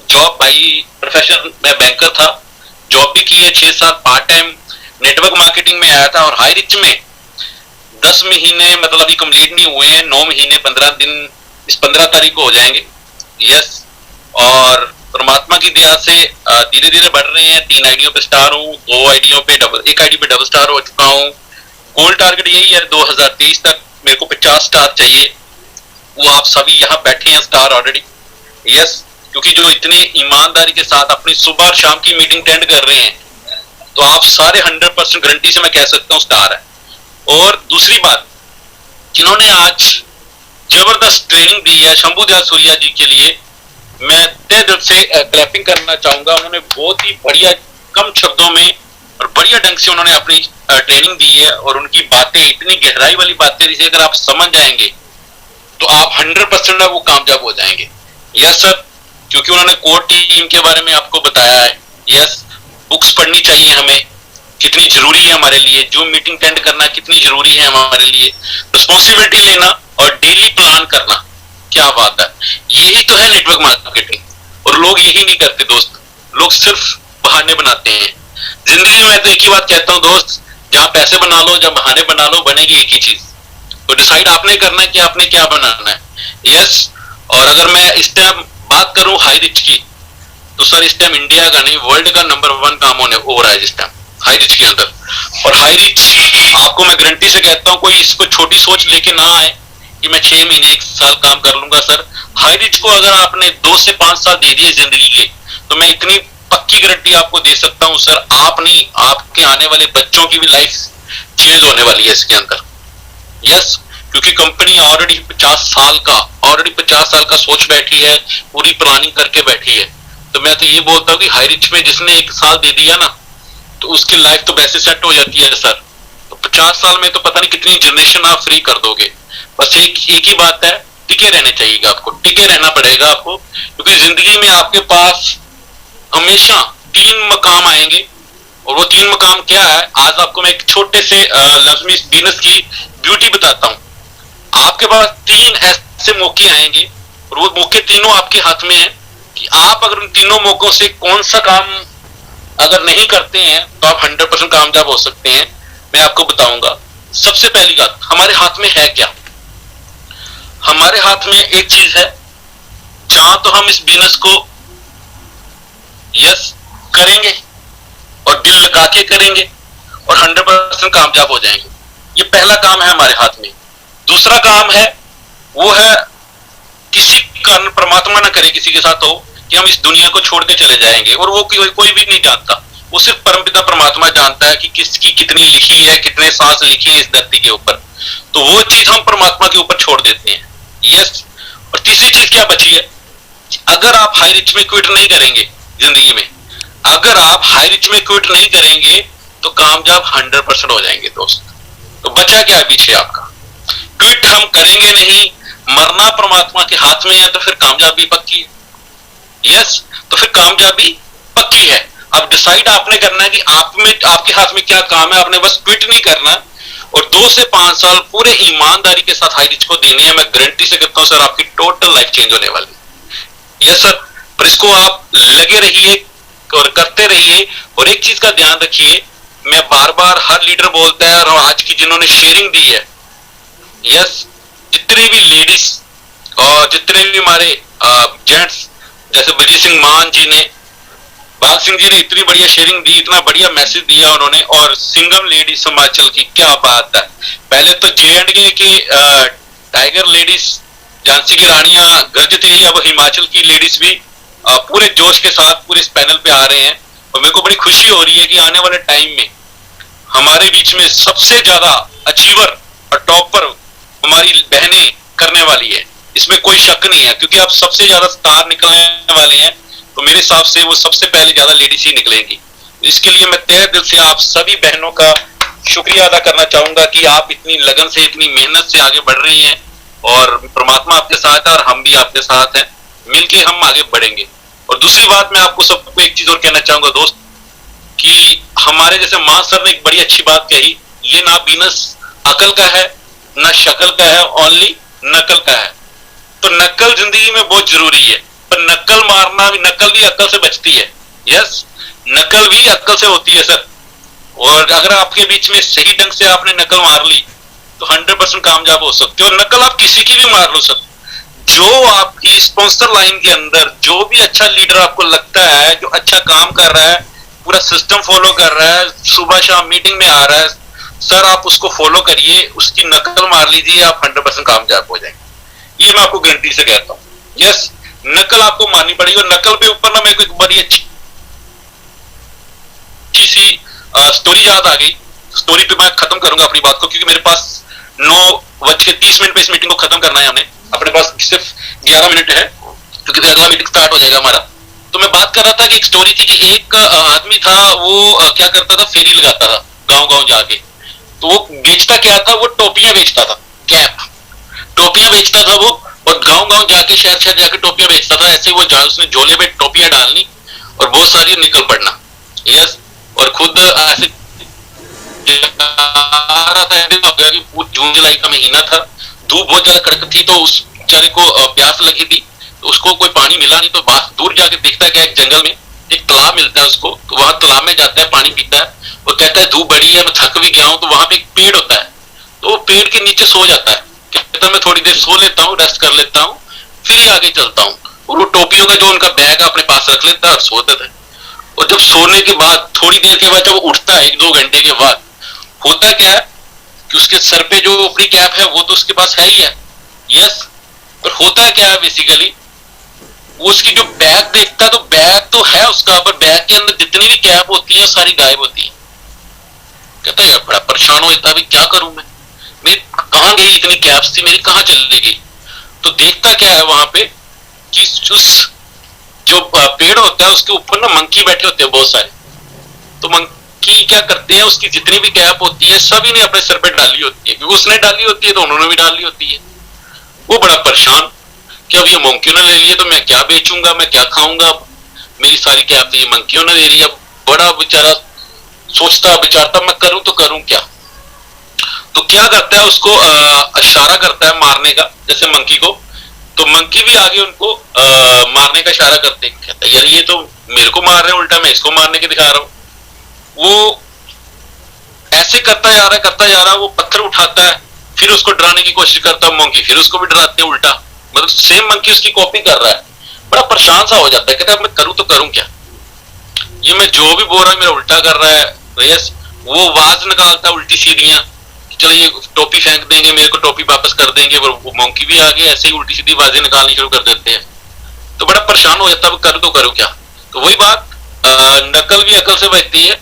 जॉब भाई प्रोफेशन में बैंकर था, जॉब भी की है 6 साल, पार्ट टाइम नेटवर्क मार्केटिंग में आया था। और हाई रिच में 10 महीने मतलब अभी कंप्लीट नहीं हुए हैं, 9 महीने 15 दिन इस 15 तारीख को हो जाएंगे। यस, और परमात्मा की दया से धीरे धीरे बढ़ रहे हैं। 3 आईडियों पे स्टार हूँ, 2 आईडियों पे एक आईडी पे डबल स्टार हो चुका हूँ। गोल टारगेट यही है 2023 तक मेरे को 50 स्टार चाहिए। वो आप सभी यहाँ बैठे हैं स्टार ऑलरेडी। यस, क्योंकि जो इतने ईमानदारी के साथ अपनी सुबह और शाम की मीटिंग अटेंड कर रहे हैं, तो आप सारे 100% गारंटी से मैं कह सकता हूँ स्टार है। और दूसरी बात, जिन्होंने आज जबरदस्त ट्रेनिंग दी है शंभू दयाल सूर्या जी के लिए, मैं तहे दिल से क्लैपिंग करना चाहूंगा। उन्होंने बहुत ही बढ़िया कम शब्दों में और बढ़िया ढंग से उन्होंने अपनी ट्रेनिंग दी है। और उनकी बातें इतनी गहराई वाली बातें, जिसे अगर आप समझ जाएंगे तो आप 100% वो कामयाब हो जाएंगे। यस सर, क्योंकि उन्होंने कोर टीम के बारे में आपको बताया है। यस, बुक्स पढ़नी चाहिए हमें, कितनी जरूरी है हमारे लिए, जो मीटिंग अटेंड करना कितनी जरूरी है हमारे लिए, रिस्पॉन्सिबिलिटी लेना और डेली प्लान करना, क्या बात है। यही तो है नेटवर्क मार्केटिंग। और लोग यही नहीं करते दोस्त, लोग सिर्फ बहाने बनाते हैं। जिंदगी में तो एक ही बात कहता हूं दोस्त, जहां पैसे बना लो, जहां बहाने बना लो, बनेगी एक ही चीज। तो डिसाइड आपने करना है कि आपने क्या बनाना है। यस, और अगर मैं इस टाइम बात करूं हाई रिच की, तो सर इस टाइम इंडिया का नहीं वर्ल्ड का नंबर 1 काम होने हो रहा है इस टाइम हाई रिच के अंदर। और हाई रिच आपको मैं गारंटी से कहता हूं, कोई इसको छोटी सोच लेके ना आए कि मैं 6 महीने 1 साल काम कर लूंगा। सर हाई रिच को अगर आपने 2 से 5 साल दे दिए जिंदगी के, तो मैं इतनी पक्की गारंटी आपको दे सकता हूं सर, आप नहीं आपके आने वाले बच्चों की भी लाइफ चेंज होने वाली है इसके अंदर। यस, क्योंकि कंपनी ऑलरेडी 50 साल का सोच बैठी है, पूरी प्लानिंग करके बैठी है। तो मैं तो ये बोलता हूँ कि हाई रिच में जिसने 1 साल दे दिया ना, तो उसकी लाइफ तो वैसे सेट हो जाती है सर। तो 50 साल में तो पता नहीं कितनी जनरेशन आप फ्री कर दोगे। बस एक ही बात है, टिके रहने चाहिए आपको, टिके रहना पड़ेगा आपको। क्योंकि जिंदगी में आपके पास हमेशा 3 मकाम आएंगे। और वो 3 मकाम क्या है, आज आपको मैं एक छोटे से लफ्ज में इस बिजनेस की ब्यूटी बताता हूँ। आपके पास 3 ऐसे मौके आएंगे, और वो मौके तीनों आपके हाथ में है कि आप अगर उन तीनों मौकों से कौन सा काम अगर नहीं करते हैं, तो आप 100% कामयाब हो सकते हैं। मैं आपको बताऊंगा। सबसे पहली बात, हमारे हाथ में है क्या? हमारे हाथ में एक चीज है, जहां तो हम इस बिजनेस को यस करेंगे और दिल लगा के करेंगे और 100% कामयाब हो जाएंगे। ये पहला काम है हमारे हाथ में। दूसरा काम है, वो है किसी कारण परमात्मा ना करे किसी के साथ हो कि हम इस दुनिया को छोड़ के चले जाएंगे, और वो कोई भी नहीं जानता। वो सिर्फ परमपिता परमात्मा जानता है कि किसकी कितनी लिखी है, कितने सांस लिखी है इस धरती के ऊपर। तो वो चीज हम परमात्मा के ऊपर छोड़ देते हैं। यस, और तीसरी चीज क्या बची है, अगर आप हाई रिच में क्विट नहीं करेंगे जिंदगी में, अगर आप हाई रिच में क्विट नहीं करेंगे, तो कामयाब 100% हो जाएंगे दोस्त। तो बचा क्या पीछे आपका? क्विट हम करेंगे नहीं, मरना परमात्मा के हाथ में है, तो फिर कामयाबी पक्की है। यस, तो फिर कामयाबी पक्की है। अब डिसाइड आपने करना है कि आपके हाथ में क्या काम है। आपने बस क्विट नहीं करना, और 2 से 5 साल पूरे ईमानदारी के साथ हाई रिच को देने हैं। मैं गारंटी से कहता हूं सर, आपकी टोटल लाइफ चेंज होने वाली है। यस सर, पर इसको आप लगे रहिए और करते रहिए। और एक चीज का ध्यान रखिए, मैं बार बार हर लीडर बोलता है, और आज की जिन्होंने शेयरिंग दी है, यस, जितने भी लेडीज और जितने भी हमारे जेंट्स, जैसे बलजीत सिंह मान जी ने, बाग सिंह जी ने इतनी बढ़िया शेयरिंग दी, इतना बढ़िया मैसेज दिया उन्होंने। और सिंगम लेडीज हिमाचल की, क्या बात है। पहले तो J&K की टाइगर लेडीज, झांसी की रानियां गरजती रही, अब हिमाचल की लेडीज भी पूरे जोश के साथ पूरे इस पैनल पे आ रहे हैं। और मेरे को बड़ी खुशी हो रही है कि आने वाले टाइम में हमारे बीच में सबसे ज्यादा अचीवर और टॉपर हमारी बहनें करने वाली है, इसमें कोई शक नहीं है। क्योंकि अब सबसे ज्यादा स्टार निकलने वाले हैं, तो मेरे हिसाब से वो सबसे पहले ज्यादा लेडीज ही निकलेंगी। इसके लिए मैं तहे दिल से आप सभी बहनों का शुक्रिया अदा करना चाहूंगा कि आप इतनी लगन से, इतनी मेहनत से आगे बढ़ रही हैं। और परमात्मा आपके साथ है और हम भी आपके साथ हैं, मिलके हम आगे बढ़ेंगे। और दूसरी बात, मैं आपको सबको एक चीज और कहना चाहूंगा दोस्त, कि हमारे जैसे मान सर ने एक बड़ी अच्छी बात कही, ये ना बिजनेस अकल का है ना शक्ल का है, ओनली नकल का है। तो नकल जिंदगी में बहुत जरूरी है, पर नकल मारना भी, नकल भी अक्ल से बचती है। यस, नकल भी अक्ल से होती है सर। और अगर आपके बीच में सही ढंग से आपने नकल मार ली तो 100% कामयाब हो सकते हो। और नकल आप किसी की भी मार लो सर। जो आपकी स्पॉन्सर लाइन के अंदर जो भी अच्छा लीडर आपको लगता है, जो अच्छा काम कर रहा है, पूरा सिस्टम फॉलो कर रहा है, सुबह शाम मीटिंग में आ रहा है, सर आप उसको फॉलो करिए, उसकी नकल मार लीजिए, आप 100% कामयाब हो जाएंगे। ये मैं आपको गारंटी से कहता हूँ। यस, नकल आपको मारनी पड़ेगी। और नकल के ऊपर ना मेरे को एक बड़ी अच्छी सी स्टोरी याद आ गई। स्टोरी पे मैं खत्म करूंगा अपनी बात को, क्योंकि मेरे पास 9:30 पे इस मीटिंग को खत्म करना है। हमने अपने पास सिर्फ 11 मिनट है, क्योंकि फिर अगला मीटिंग स्टार्ट हो जाएगा हमारा। तो मैं बात कर रहा था कि एक स्टोरी थी कि एक आदमी था, वो क्या करता था, फेरी लगाता था गांव गांव जाके। तो वो बेचता क्या था, वो टोपियां बेचता था, कैप, टोपियां बेचता था वो। और गांव गांव जाके, शहर शहर जाके टोपियां बेचता था। ऐसे वो उसने झोले में टोपियां डालनी और बहुत सारी निकल पड़ना। यस, और खुद ऐसे जून जुलाई का महीना था, धूप बहुत ज्यादा कड़क थी, तो उस बेचारे को प्यास लगी थी। तो उसको कोई पानी मिला नहीं, तो दूर जाके देखता है कि एक जंगल में एक तालाब मिलता है उसको। तो वहां तालाब में जाता है, पानी पीता है। वो कहता है धूप बड़ी है, मैं थक भी गया हूं। तो वहां पे एक पेड़ होता है, तो वो पेड़ के नीचे सो जाता है। कहता है मैं थोड़ी देर सो लेता हूँ, रेस्ट कर लेता हूँ, फिर ही आगे चलता हूँ। और वो टोपियों का जो उनका बैग अपने पास रख लेता है और सो जाता है। और जब सोने के बाद थोड़ी देर के बाद जब वो उठता है, 1-2 घंटे के बाद, होता क्या है कि उसके सर पे जो अपनी कैप है वो तो उसके पास है ही है। यस, पर होता है क्या है बेसिकली, वो उसकी जो बैग देखता है, तो बैग तो है उसका, पर बैग के अंदर जितनी भी कैप होती है सारी गायब होती है। कहता है यार बड़ा परेशान हो जाता, अभी क्या करूं मैं, मेरी कहां गई इतनी कैप्स थी, मेरी कहां चली गई। तो देखता क्या है वहां पे कि उस जो पेड़ होता है उसके ऊपर ना मंकी बैठे होते हैं बहुत सारे। तो मंकी क्या करते हैं, उसकी जितनी भी कैप होती है सभी ने अपने सर पे डाली होती है, क्योंकि उसने डाली होती है तो उन्होंने भी डाली होती है। वो बड़ा परेशान कि अब ये मंकियों ने ले लिए तो मैं क्या बेचूंगा, मैं क्या खाऊंगा, मेरी सारी कैप तो ये मंकियों ने ले ली। अब बड़ा बेचारा सोचता विचारता, मैं करूं तो करूं क्या। तो क्या करता है, उसको इशारा करता है मारने का, जैसे मंकी को। तो मंकी भी आगे उनको मारने का इशारा करते हैं। कहता है यार ये तो मेरे को मार रहे हैं, उल्टा मैं इसको मारने के दिखा रहा हूं। वो ऐसे करता जा रहा है, वो पत्थर उठाता है, फिर उसको डराने की कोशिश करता है मंकी, फिर उसको भी डराते हैं उल्टा। मतलब सेम मंकी उसकी कॉपी कर रहा है। बड़ा परेशान सा हो जाता है, कहता है मैं करूं तो करूं क्या, ये मैं जो भी बोल रहा है मेरा उल्टा कर रहा है। यस, वो आवाज निकालता है उल्टी सीधियां, चलो ये टोपी फेंक देंगे, मेरे को टोपी वापस कर देंगे। वो मंकी भी आगे ऐसे ही उल्टी सीधी आवाजें निकालनी शुरू कर देते हैं। तो बड़ा परेशान हो जाता है, करूं तो करूं क्या। तो वही बात, नकल भी अकल से बचती है।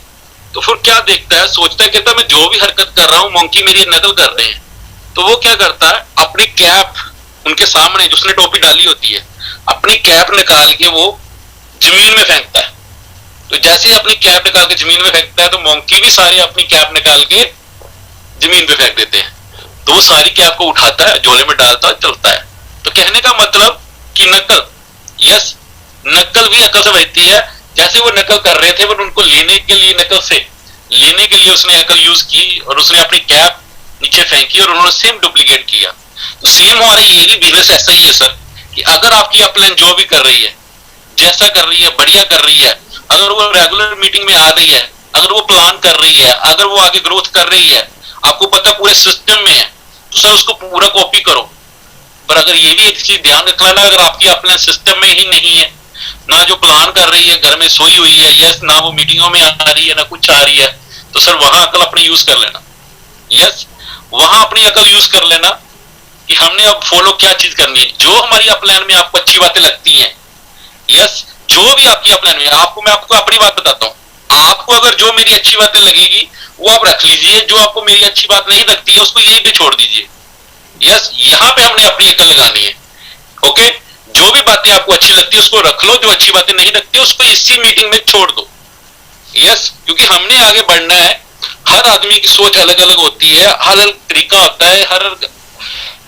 तो फिर क्या देखता है, सोचता है, कहता है मैं जो भी हरकत कर रहा हूं मंकी मेरी नकल कर रहे हैं। तो वो क्या करता है, अपनी कैप उनके सामने जिसने टोपी डाली होती है, अपनी कैप निकाल के वो जमीन में फेंकता है। तो जैसे अपनी कैप निकाल के जमीन में फेंकता है, तो मंकी भी सारे अपनी कैप निकाल के जमीन पे फेंक देते हैं। तो वो सारी कैप को उठाता है, झोले में डालता है, चलता है। तो कहने का मतलब कि नकल, यस, नकल भी अकल से बचती है। जैसे वो नकल कर रहे थे, वो उनको लेने के लिए, नकल से लेने के लिए उसने अकल यूज की और उसने अपनी कैप नीचे फेंकी और उन्होंने सेम डुप्लीकेट किया। तो सेम हमारा ये भी बिजनेस ऐसा ही है सर, कि अगर आपकी अपलाइन जो भी कर रही है, जैसा कर रही है, बढ़िया कर रही है, अगर वो रेगुलर मीटिंग में आ रही है, अगर वो प्लान कर रही है, अगर वो आगे ग्रोथ कर रही है, आपको पता पूरे सिस्टम में है, तो सर उसको पूरा कॉपी करो। पर अगर ये भी एक चीज ध्यान रख लेना, अगर आपकी अपलाइन सिस्टम में ही नहीं है, ना जो प्लान कर रही है, घर में सोई हुई है, यस, ना वो मीटिंगों में आ रही है, ना कुछ आ रही है, तो सर वहां अकल अपनी यूज कर लेना। यस, वहां अपनी अकल यूज कर लेना कि हमने अब फॉलो क्या चीज करनी है। जो हमारी अपलाइन में आपको अच्छी बातें लगती हैं, यस, जो भी आपकी अपलाइन में, मैं आपको अपनी बात बताता हूँ, आपको अगर जो मेरी अच्छी बातें लगेगी वो आप रख लीजिए, जो आपको मेरी अच्छी बात नहीं लगती है उसको यहीं पे छोड़ दीजिए। यस, यहाँ पे हमने अपनी अकल लगानी है। ओके, जो भी बातें आपको अच्छी लगती है उसको रख लो, जो अच्छी बातें नहीं लगती उसको इसी मीटिंग में छोड़ दो। यस, क्योंकि हमने आगे बढ़ना है। हर आदमी की सोच अलग अलग होती है, हर अलग तरीका होता है, हर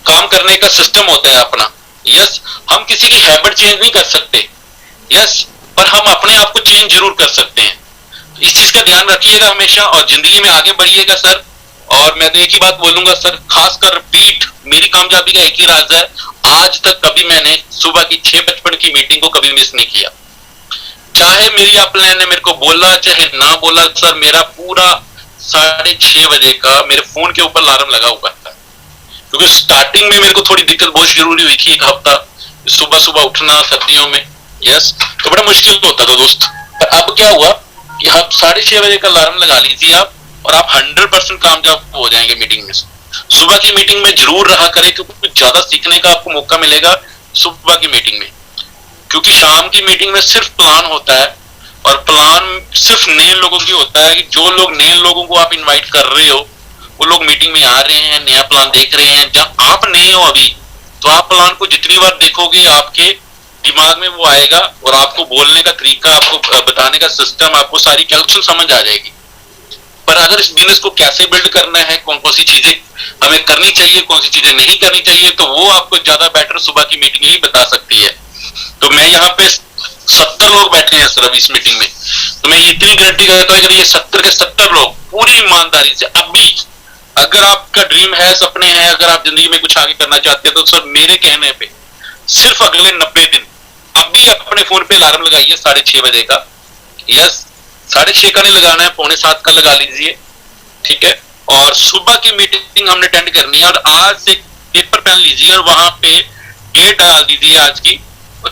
काम करने का सिस्टम होता है अपना। यस, हम किसी की हैबिट चेंज नहीं कर सकते, यस, पर हम अपने आप को चेंज जरूर कर सकते हैं। इस चीज का ध्यान रखिएगा हमेशा और जिंदगी में आगे बढ़िएगा सर। और मैं तो एक ही बात बोलूंगा सर, खासकर रिपीट, मेरी कामयाबी का एक ही राज है, आज तक कभी मैंने सुबह की 6:55 की मीटिंग को कभी मिस नहीं किया। चाहे मेरी अपलाइन ने मेरे को बोला चाहे ना बोला सर, मेरा पूरा 6:30 बजे का मेरे फोन के ऊपर अलार्म लगा हुआ था। क्योंकि स्टार्टिंग में मेरे को थोड़ी दिक्कत बहुत जरूरी हुई थी, एक हफ्ता सुबह सुबह उठना सर्दियों में, यस, तो बड़ा मुश्किल होता था दोस्त। पर अब क्या हुआ कि आप 6:30 बजे का अलार्म लगा लीजिए आप, और आप 100% कामयाब हो जाएंगे मीटिंग में। सुबह की मीटिंग में जरूर रहा करें, क्योंकि कुछ ज्यादा सीखने का आपको मौका मिलेगा सुबह की मीटिंग में। क्योंकि शाम की मीटिंग में सिर्फ प्लान होता है, और प्लान सिर्फ नए लोगों की होता है कि जो लोग नए लोगों को आप इनवाइट कर रहे हो वो लोग मीटिंग में आ रहे हैं, नया प्लान देख रहे हैं। जब आप नए हो अभी, तो आप प्लान को जितनी बार देखोगे आपके दिमाग में वो आएगा, और आपको बोलने का तरीका, आपको बताने का सिस्टम, आपको सारी कैलकुलेशन समझ आ जाएगी। पर अगर इस बिजनेस को कैसे बिल्ड करना है, कौन कौन सी चीजें हमें करनी चाहिए, कौन सी चीजें नहीं करनी चाहिए, तो वो आपको ज्यादा बेटर सुबह की मीटिंग ही बता सकती है। तो मैं यहाँ पे 70 लोग बैठे हैं सर अभी इस मीटिंग में, तो मैं इतनी गारंटी करता हूँ अगर ये 70 के 70 लोग पूरी ईमानदारी से अभी, अगर आपका ड्रीम है, सपने हैं, अगर आप जिंदगी में कुछ आगे करना चाहते हैं, तो सर मेरे कहने पे सिर्फ अगले 90 दिन अभी अपने फोन पे अलार्म लगाइए 6:30 बजे का, यस, 6:30 का नहीं लगाना है, 6:45 का लगा लीजिए, ठीक है। और सुबह की मीटिंग हमने अटेंड करनी है, और आज से पेपर पेन लीजिए और वहां पे डेट डाल दीजिए आज की,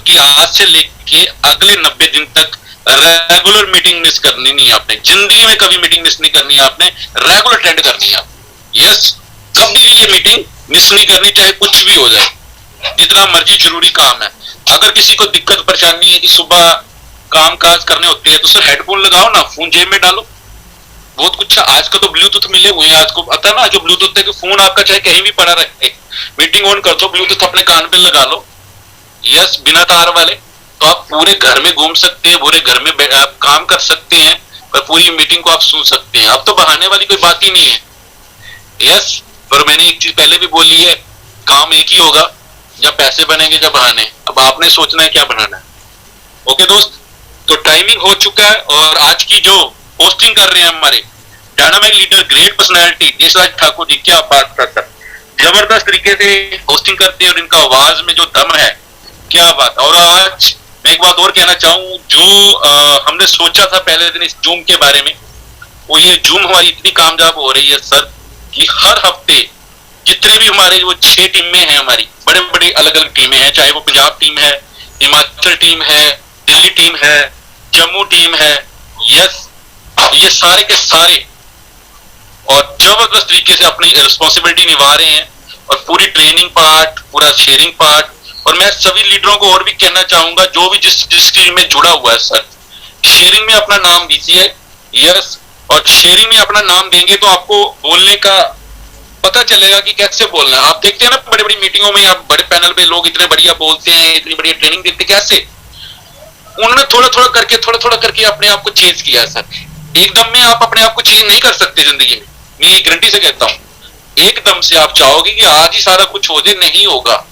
कि आज से लेके अगले 90 दिन तक रेगुलर मीटिंग मिस करनी नहीं है आपने, जिंदगी में कभी मीटिंग मिस नहीं करनी है आपने, रेगुलर अटेंड करनी है आप, यस, कभी भी ये मीटिंग मिस नहीं करनी, चाहे कुछ भी हो जाए, जितना मर्जी जरूरी काम है। अगर किसी को दिक्कत परेशानी है कि सुबह काम काज करने होते हैं, तो सर हेडफोन लगाओ ना, फोन जेब में डालो, बहुत कुछ। आज का तो ब्लूटूथ मिले हुए हैं, आज को पता है ना, जो ब्लूटूथ है कि फोन आपका चाहे कहीं भी पड़ा रहे, मीटिंग ऑन कर दो, ब्लूटूथ अपने कान पे लगा लो, यस, बिना तार वाले, तो आप पूरे घर में घूम सकते हैं, पूरे घर में आप काम कर सकते हैं, और पूरी मीटिंग को आप सुन सकते हैं। अब तो बहाने वाली कोई बात ही नहीं है, यस। पर मैंने एक चीज पहले भी बोली है, काम एक ही होगा, जब पैसे बनेंगे, जब बहाने। अब आपने सोचना है क्या बनाना है। ओके दोस्त, तो टाइमिंग हो चुका है, और आज की जो होस्टिंग कर रहे हैं हमारे dynamic leader, great personality Deshraj Thakur ji, क्या बात करता, जबरदस्त तरीके से होस्टिंग करते हैं, और इनका आवाज में जो दम है, क्या बात। और आज मैं एक बात और कहना चाहूँ, जो हमने सोचा था पहले दिन इस जूम के बारे में, वो ये जूम हमारी इतनी कामयाब हो रही है सर, कि हर हफ्ते जितने भी हमारे वो 6 टीमें हैं, हमारी बड़े बड़े अलग अलग टीमें हैं, चाहे वो पंजाब टीम है, हिमाचल टीम है, दिल्ली टीम है, जम्मू टीम है, यस, ये सारे के सारे और जबरदस्त तरीके से अपनी रिस्पॉन्सिबिलिटी निभा रहे हैं, और पूरी ट्रेनिंग पार्ट, पूरा शेयरिंग पार्ट। और मैं सभी लीडरों को और भी कहना चाहूंगा, जो भी जिस टीम में जुड़ा हुआ है सर, शेयरिंग में अपना नाम दीजिए, यस, और शेयरिंग में अपना नाम देंगे तो आपको बोलने का पता चलेगा कि कैसे बोलना है। आप देखते हैं ना बड़ी बड़ी मीटिंगों में, आप बड़े पैनल पे लोग इतने बढ़िया बोलते हैं, इतनी बढ़िया ट्रेनिंग देते, कैसे उन्होंने थोड़ा थोड़ा करके अपने आप को चेंज किया है सर। एकदम में आप अपने आप को चेंज नहीं कर सकते जिंदगी में, मैं ये गारंटी से कहता हूँ। एकदम से आप चाहोगे कि आज ही सारा कुछ हो जाए, नहीं होगा।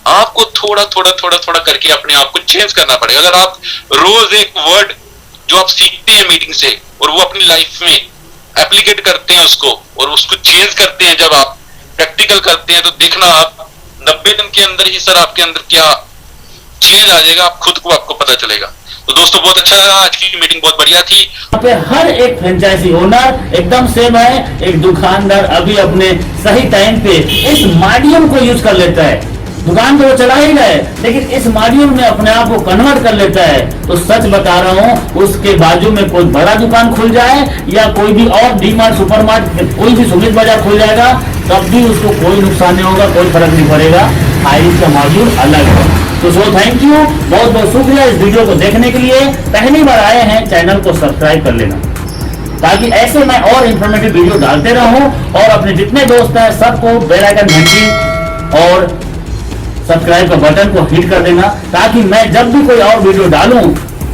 आपको थोड़ा करके अपने आप को चेंज करना पड़ेगा। अगर आप रोज एक वर्ड जो आप सीखते हैं मीटिंग से, और वो अपनी लाइफ में एप्लीकेट करते हैं उसको, और उसको चेंज करते हैं, जब आप प्रैक्टिकल करते हैं, तो देखना आप 90 दिन के अंदर ही सर आपके अंदर क्या चेंज आ जाएगा, आप खुद को आपको पता चलेगा। तो दोस्तों बहुत अच्छा लगा, आज की मीटिंग बहुत बढ़िया थी। यहाँ पे हर एक फ्रेंचाइजी ओनर एकदम सेम है, एक दुकानदार अभी अपने सही टाइम पे इस माध्यम को यूज कर लेता है। दुकान तो वो चला ही रहा है, लेकिन इस माध्यम में अपने आप को कन्वर्ट कर लेता है। तो सच बता रहा हूँ, उसके बाजू में कोई बड़ा दुकान खुल जाए, या कोई भी और डी-मार्ट, सुपर मार्ट, कोई भी सुमित बाजार खुल जाएगा, तब भी उसको कोई नुकसान नहीं होगा, कोई फर्क नहीं पड़ेगा। हाइरिस का मॉड्यूल अलग है। तो सो थैंक यू, बहुत बहुत शुक्रिया इस वीडियो को देखने के लिए। पहली बार आए हैं, चैनल को सब्सक्राइब कर लेना, ताकि ऐसे मैं और इंफॉर्मेटिव वीडियो डालते रहूं, और अपने जितने दोस्त हैं सबको बेल आइकन घंटी और सब्सक्राइब का बटन को हिट कर देना, ताकि मैं जब भी कोई और वीडियो डालूं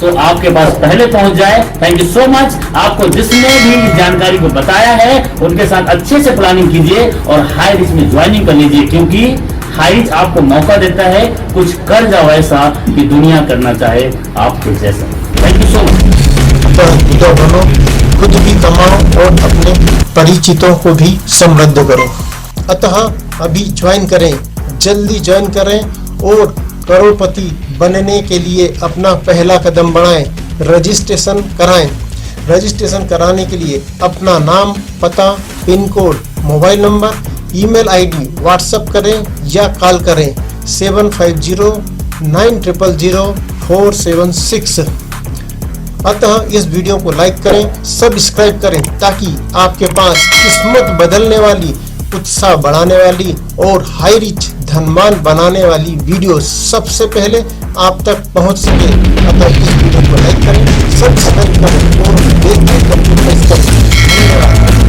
तो आपके पास पहले पहुंच जाए। Thank you so much. आपको जिसने भी इस जानकारी को बताया है, उनके साथ अच्छे से प्लानिंग कीजिए और हाइरिस में ज्वाइनिंग कर लीजिए, क्योंकि हाइरिस आपको मौका देता है कुछ कर जाओ ऐसा कि दुनिया करना चाहे आपके जैसा। Thank you so much. दोनों खुद खुद भी कमाओ और अपने परिचितों को भी समृद्ध करो। अतः अभी ज्वाइन करें, जल्दी ज्वाइन करें और करोड़पति बनने के लिए अपना पहला कदम बढ़ाएं। रजिस्ट्रेशन कराएं। रजिस्ट्रेशन कराने के लिए अपना नाम, पता, pin code, mobile number, email ID WhatsApp करें या कॉल करें 7509000476। अतः इस वीडियो को लाइक करें, सब्सक्राइब करें ताकि आपके पास किस्मत बदलने वाली, उत्साह बढ़ाने वाली और हाई रिच धनवान बनाने वाली वीडियो सबसे पहले आप तक पहुंच सके। अतः इस वीडियो को लाइक करें, सब्सक्राइब करें और बेल आइकन को प्रेस करें। धन्यवाद।